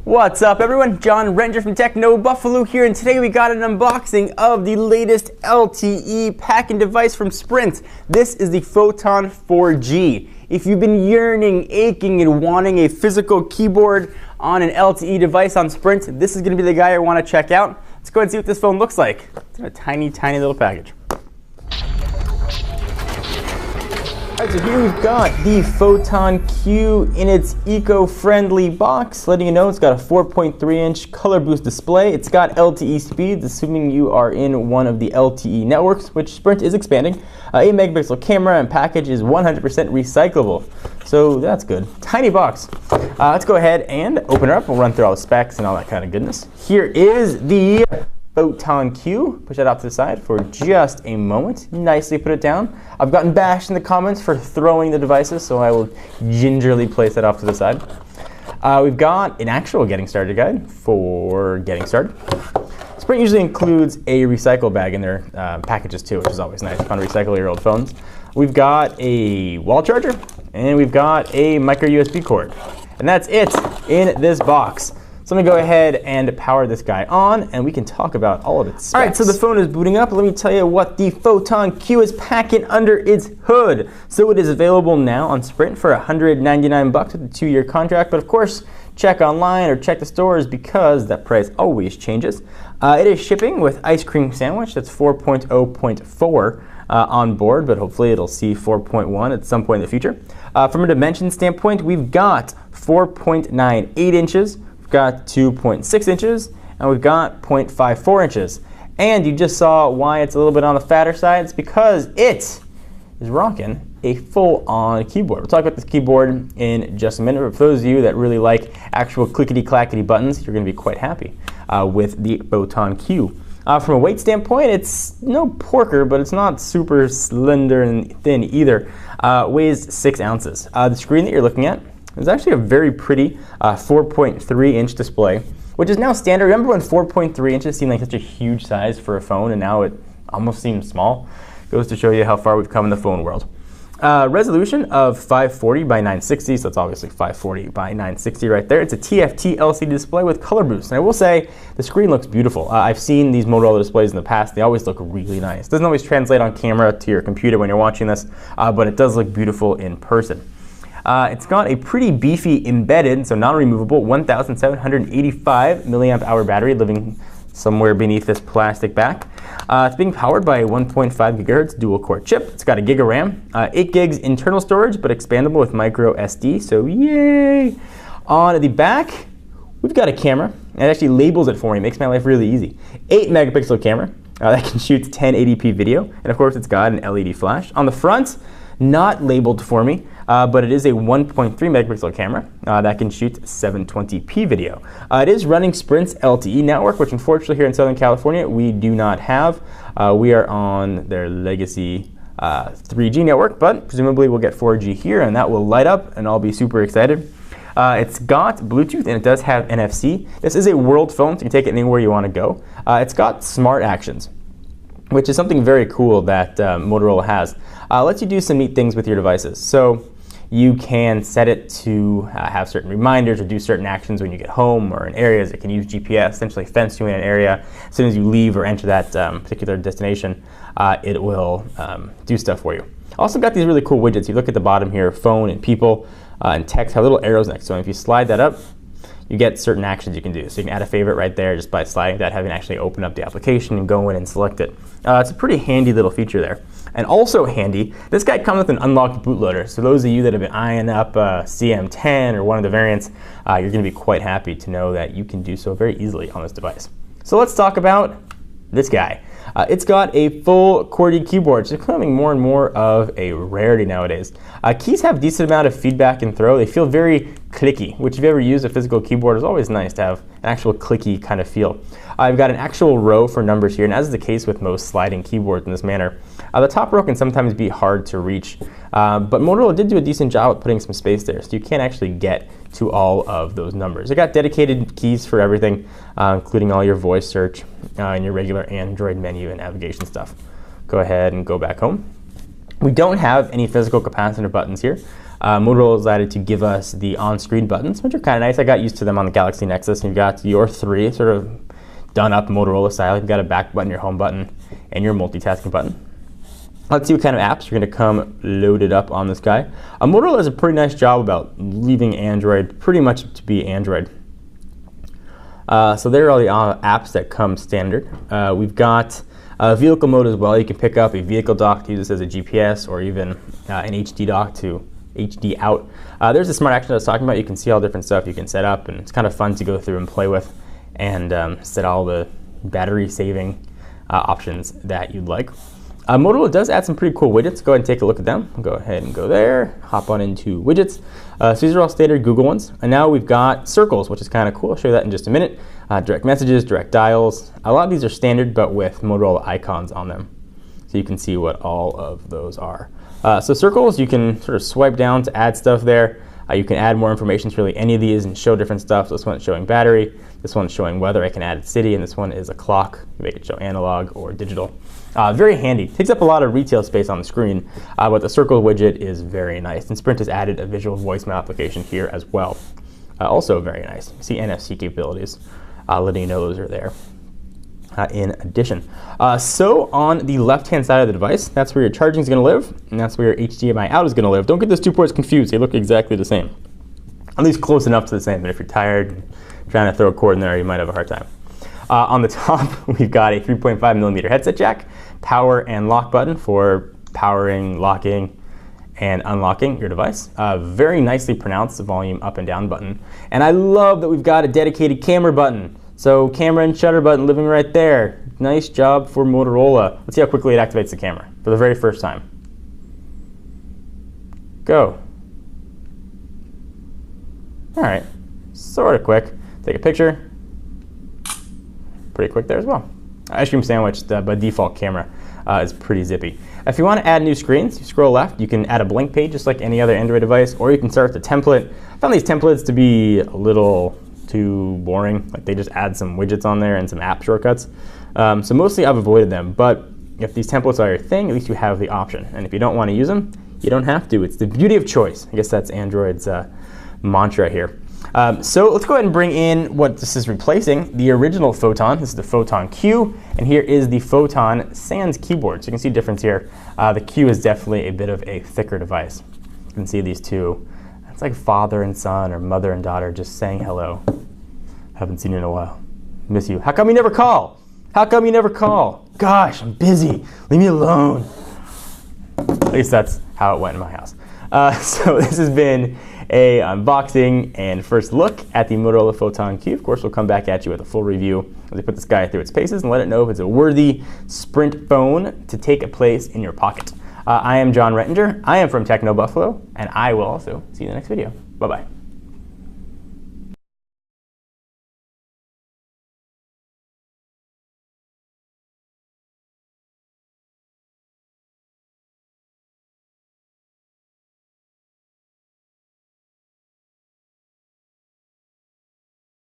What's up everyone, John Ranger from Techno Buffalo here, and today we got an unboxing of the latest LTE pack-in device from Sprint. This is the Photon 4G. If you've been yearning, aching, and wanting a physical keyboard on an LTE device on Sprint, this is going to be the guy I want to check out. Let's go ahead and see what this phone looks like. It's in a tiny, tiny little package. Alright, so here we've got the Photon Q in its eco-friendly box, letting you know it's got a 4.3-inch color boost display. It's got LTE speeds, assuming you are in one of the LTE networks, which Sprint is expanding. 8-megapixel camera, and package is 100% recyclable. So that's good. Tiny box. Let's go ahead and open her up. We'll run through all the specs and all that kind of goodness. Here is the Photon Q. Push that out to the side for just a moment. Nicely put it down. I've gotten bashed in the comments for throwing the devices, so I will gingerly place that off to the side. We've got an actual getting started guide for getting started. Sprint usually includes a recycle bag in their packages too, which is always nice. Fun to recycle your old phones. We've got a wall charger, and we've got a micro USB cord. And that's it in this box. So I'm going to go ahead and power this guy on, and we can talk about all of its specs. All right, so the phone is booting up. Let me tell you what the Photon Q is packing under its hood. So it is available now on Sprint for $199 with a 2-year contract, but of course, check online or check the stores because that price always changes. It is shipping with ice cream sandwich. That's 4.0.4 on board, but hopefully it'll see 4.1 at some point in the future. From a dimension standpoint, we've got 4.98 inches. We've got 2.6 inches, and we've got 0.54 inches. And you just saw why it's a little bit on the fatter side. It's because it is rocking a full-on keyboard. We'll talk about this keyboard in just a minute, but for those of you that really like actual clickety-clackety buttons, you're going to be quite happy with the Photon Q. From a weight standpoint, it's no porker, but it's not super slender and thin either. Weighs 6 ounces. The screen that you're looking at is actually a very pretty 4.3-inch display, which is now standard. Remember when 4.3 inches seemed like such a huge size for a phone, and now it almost seems small? Goes to show you how far we've come in the phone world. Resolution of 540 by 960, so it's obviously 540 by 960 right there. It's a TFT LCD display with color boost, and I will say the screen looks beautiful. I've seen these Motorola displays in the past. They always look really nice. Doesn't always translate on camera to your computer when you're watching this, but it does look beautiful in person. It's got a pretty beefy embedded, so non-removable, 1,785 milliamp hour battery living somewhere beneath this plastic back. It's being powered by a 1.5 gigahertz dual core chip. It's got a gig of RAM, 8 gigs internal storage, but expandable with micro SD, so yay! On the back, we've got a camera. It actually labels it for me, makes my life really easy. 8-megapixel camera that can shoot 1080p video, and of course it's got an LED flash. On the front, not labeled for me, but it is a 1.3 megapixel camera that can shoot 720p video. It is running Sprint's LTE network, which unfortunately here in Southern California we do not have. We are on their legacy 3G network, but presumably we'll get 4G here, and that will light up, and I'll be super excited. It's got Bluetooth, and it does have NFC. This is a world phone, so you can take it anywhere you want to go. It's got smart actions, which is something very cool that Motorola has. Lets you do some neat things with your devices. So you can set it to have certain reminders or do certain actions when you get home or in areas. It can use GPS, essentially fence you in an area. As soon as you leave or enter that particular destination, it will do stuff for you. Also got these really cool widgets. You look at the bottom here, phone and people and text have little arrows next to them. If you slide that up, you get certain actions you can do. So you can add a favorite right there just by sliding that, having actually open up the application and go in and select it. It's a pretty handy little feature there. And also handy, this guy comes with an unlocked bootloader. So those of you that have been eyeing up CM10 or one of the variants, you're going to be quite happy to know that you can do so very easily on this device. So let's talk about this guy. It's got a full QWERTY keyboard. It's becoming more and more of a rarity nowadays. Keys have a decent amount of feedback and throw. They feel very clicky, which if you ever use a physical keyboard, is always nice to have an actual clicky kind of feel. I've got an actual row for numbers here, and as is the case with most sliding keyboards in this manner, the top row can sometimes be hard to reach, but Motorola did do a decent job at putting some space there, so you can't actually get to all of those numbers. It got dedicated keys for everything, including all your voice search and your regular Android menu and navigation stuff. Go ahead and go back home. We don't have any physical capacitor buttons here. Motorola decided to give us the on-screen buttons, which are kind of nice. I got used to them on the Galaxy Nexus, and you've got your 3 sort of done up Motorola style. You've got a back button, your home button, and your multitasking button. Let's see what kind of apps are going to come loaded up on this guy. Motorola does a pretty nice job about leaving Android pretty much to be Android. So there are all the apps that come standard. We've got vehicle mode as well. You can pick up a vehicle dock to use this as a GPS, or even an HD dock to HD out. There's a smart action I was talking about. You can see all different stuff you can set up, and it's kind of fun to go through and play with and set all the battery saving options that you'd like. Motorola does add some pretty cool widgets. Go ahead and take a look at them. Go ahead and go there, hop on into widgets. So these are all standard Google ones. And now we've got circles, which is kind of cool. I'll show you that in just a minute. Direct messages, direct dials. A lot of these are standard, but with Motorola icons on them. So you can see what all of those are. So circles, you can sort of swipe down to add stuff there. You can add more information to really any of these and show different stuff. So this one's showing battery. This one's showing weather. I can add a city, and this one is a clock. Make it show analog or digital. Very handy. Takes up a lot of retail space on the screen, but the circle widget is very nice. And Sprint has added a visual voicemail application here as well. Also very nice. You see NFC capabilities, letting you know those are there. In addition. So on the left-hand side of the device, that's where your charging is going to live, and that's where your HDMI out is going to live. Don't get those two ports confused. They look exactly the same. At least close enough to the same, but if you're tired, trying to throw a cord in there, you might have a hard time. On the top, we've got a 3.5mm headset jack, power and lock button for powering, locking, and unlocking your device. Very nicely pronounced volume up and down button. And I love that we've got a dedicated camera button. So camera and shutter button living right there. Nice job for Motorola. Let's see how quickly it activates the camera for the very first time. Go. All right, sort of quick. Take a picture. Pretty quick there as well. Ice cream sandwich, by default camera, is pretty zippy. If you want to add new screens, you scroll left. You can add a blank page just like any other Android device, or you can start with a template. I found these templates to be a little too boring. Like, they just add some widgets on there and some app shortcuts. So mostly I've avoided them, but if these templates are your thing, at least you have the option. And if you don't want to use them, you don't have to. It's the beauty of choice. I guess that's Android's mantra here. So let's go ahead and bring in what this is replacing, the original Photon. This is the Photon Q, and here is the Photon Sans keyboard. So you can see the difference here. The Q is definitely a bit of a thicker device. You can see these two. It's like father and son, or mother and daughter, just saying hello. Haven't seen you in a while. Miss you. How come you never call? How come you never call? Gosh, I'm busy. Leave me alone. At least that's how it went in my house. So this has been a unboxing and first look at the Motorola Photon Q. Of course, we'll come back at you with a full review as we put this guy through its paces and let it know if it's a worthy Sprint phone to take a place in your pocket. I am John Rettinger. I am from Techno Buffalo, and I will also see you in the next video. Bye-bye.